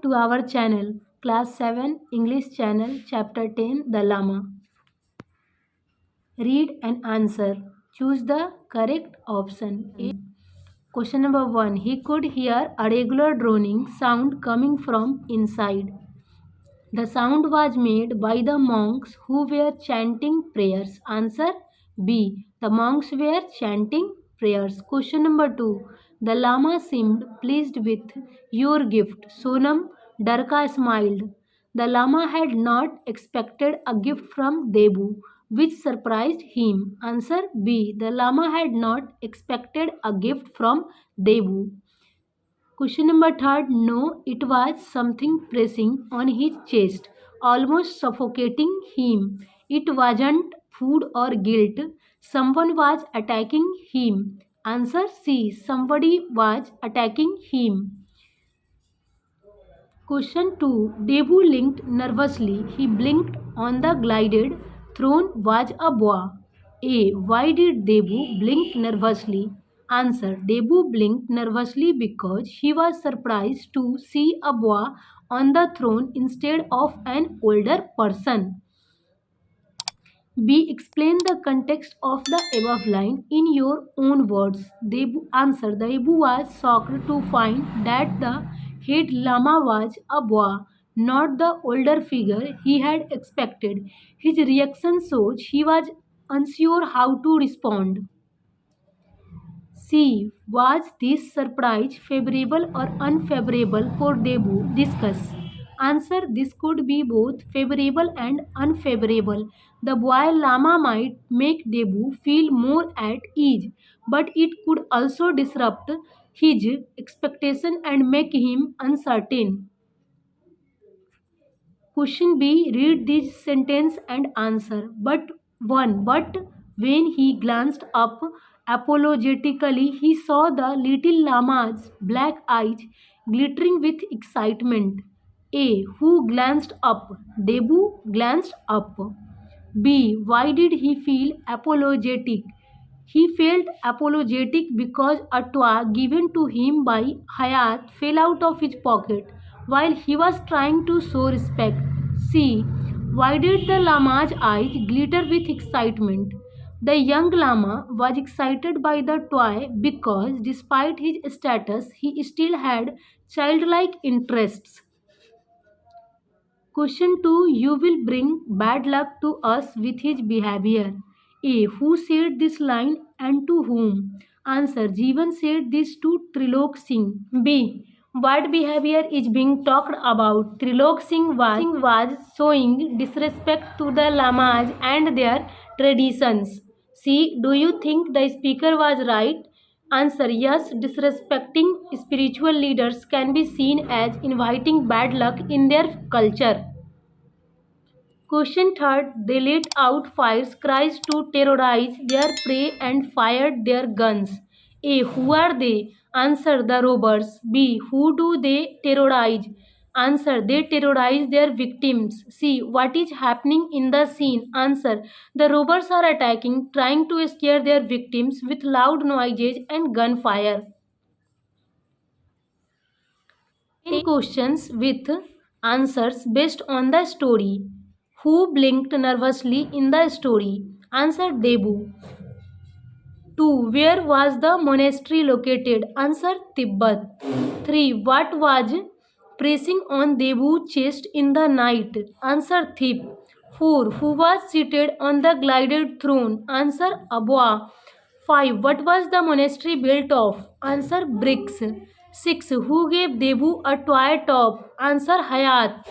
to our channel, Class 7 English Channel, Chapter 10, The Llama. Read and answer. Choose the correct option. Question number 1. He could hear a regular droning sound coming from inside. The sound was made by the monks who were chanting prayers. Answer B. The monks were chanting prayers. Question number 2. The Lama seemed pleased with your gift. Sonam Darka smiled. The Lama had not expected a gift from Debu, which surprised him. Answer B. The Lama had not expected a gift from Debu. Question number 3. No, it was something pressing on his chest, almost suffocating him. It wasn't food or guilt. Someone was attacking him. Answer C. Somebody was attacking him. Question 2. Debu blinked nervously. He blinked on the glided throne was a boa. A. Why did Debu blink nervously? Answer. Debu blinked nervously because he was surprised to see a boa on the throne instead of an older person. B. Explain the context of the above line in your own words. Answer. Debu was shocked to find that the head Lama was a boa, not the older figure he had expected. His reaction shows he was unsure how to respond. C. Was this surprise favorable or unfavorable for Debu? Discuss. Answer. This could be both favorable and unfavorable. The boy Lama might make Debu feel more at ease, but it could also disrupt his expectation and make him uncertain. Question B. Read this sentence and answer. But when he glanced up apologetically, he saw the little Lama's black eyes glittering with excitement. A. Who glanced up? Debu glanced up. B. Why did he feel apologetic? He felt apologetic because a toy given to him by Hayat fell out of his pocket while he was trying to show respect. C. Why did the Lama's eyes glitter with excitement? The young Lama was excited by the toy because, despite his status, he still had childlike interests. Question 2. You will bring bad luck to us with his behavior. A. Who said this line and to whom? Answer. Jeevan said this to Trilok Singh. B. What behavior is being talked about? Trilok Singh was showing disrespect to the Lamas and their traditions. C. Do you think the speaker was right? Answer. Yes, disrespecting spiritual leaders can be seen as inviting bad luck in their culture. Question 3. They let out fire cries to terrorize their prey and fired their guns. A. Who are they? Answer. The robbers. B. Who do they terrorize? Answer. They terrorize their victims. C. What is happening in the scene? Answer. The robbers are attacking, trying to scare their victims with loud noises and gunfire. 10 questions with answers based on the story. Who blinked nervously in the story? Answer. Debu. 2. Where was the monastery located? Answer. Tibet. 3. What was pressing on Debu's chest in the night? Answer. Thief. 4. Who was seated on the glided throne? Answer. Abwa. 5. What was the monastery built of? Answer. Bricks. 6. Who gave Debu a toy top? Answer. Hayat.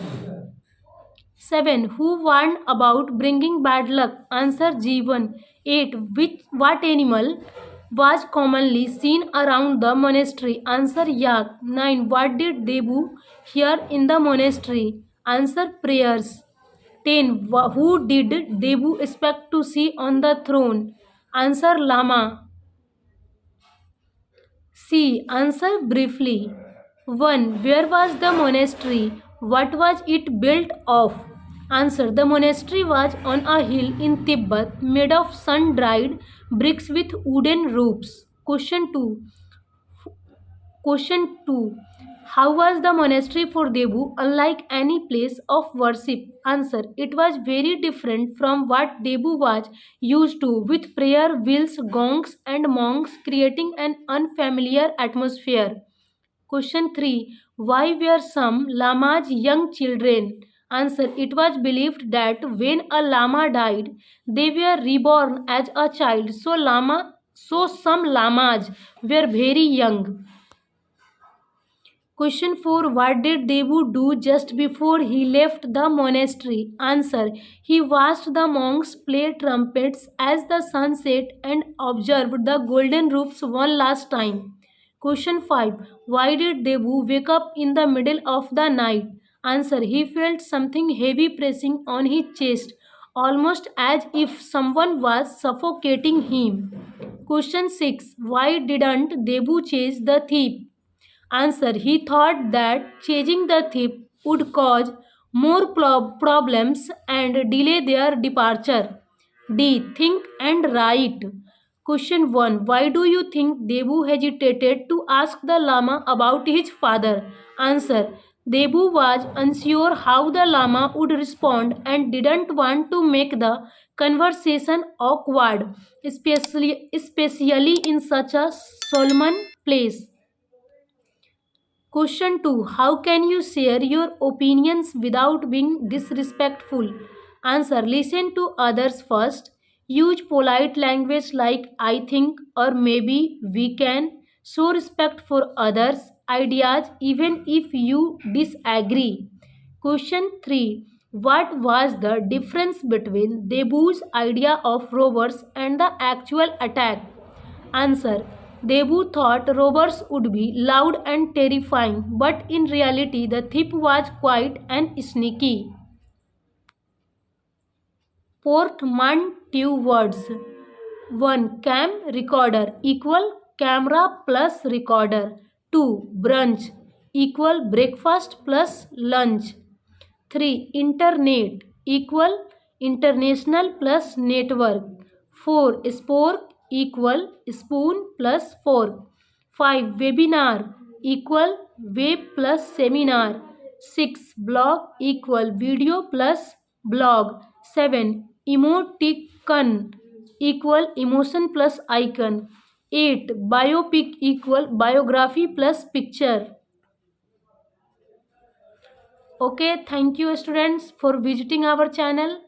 7. Who warned about bringing bad luck? Answer. Jeevan. 8. What animal was commonly seen around the monastery? Answer. Yak. 9. What did Debu hear in the monastery? Answer. Prayers. 10. Who did Debu expect to see on the throne? Answer. Lama. C. Answer briefly. 1. Where was the monastery? What was it built of? Answer. The monastery was on a hill in Tibet made of sun-dried bricks with wooden roofs. Question 2. How was the monastery for Debu unlike any place of worship? Answer. It was very different from what Debu was used to, with prayer wheels, gongs, and monks creating an unfamiliar atmosphere. Question 3. Why were some lamas young children? Answer. It was believed that when a lama died, they were reborn as a child. So some lamas were very young. Question 4. What did Devu do just before he left the monastery? Answer. He watched the monks play trumpets as the sun set and observed the golden roofs one last time. Question 5. Why did Devu wake up in the middle of the night? Answer. He felt something heavy pressing on his chest, almost as if someone was suffocating him. Question 6. Why didn't Devu chase the thief? Answer. He thought that chasing the thief would cause more problems and delay their departure. D. Think and write. Question 1. Why do you think Debu hesitated to ask the Lama about his father? Answer. Debu was unsure how the Lama would respond and didn't want to make the conversation awkward, especially in such a solemn place. Question 2. How can you share your opinions without being disrespectful? Answer. Listen to others first. Use polite language like I think or maybe we can. Show respect for others' ideas even if you disagree. Question 3. What was the difference between Debu's idea of robbers and the actual attack? Answer. Debu thought robbers would be loud and terrifying, but in reality the thief was quiet and sneaky. Portmanteau words. 1. Cam recorder equal camera plus recorder. 2. Brunch equal breakfast plus lunch. 3. Internet equal international plus network. 4. Spork equal spoon plus fork. 5. Webinar equal web plus seminar. 6. Blog equal video plus blog. 7. Emoticon equal emotion plus icon. 8. Biopic equal biography plus picture. Okay, thank you students for visiting our channel.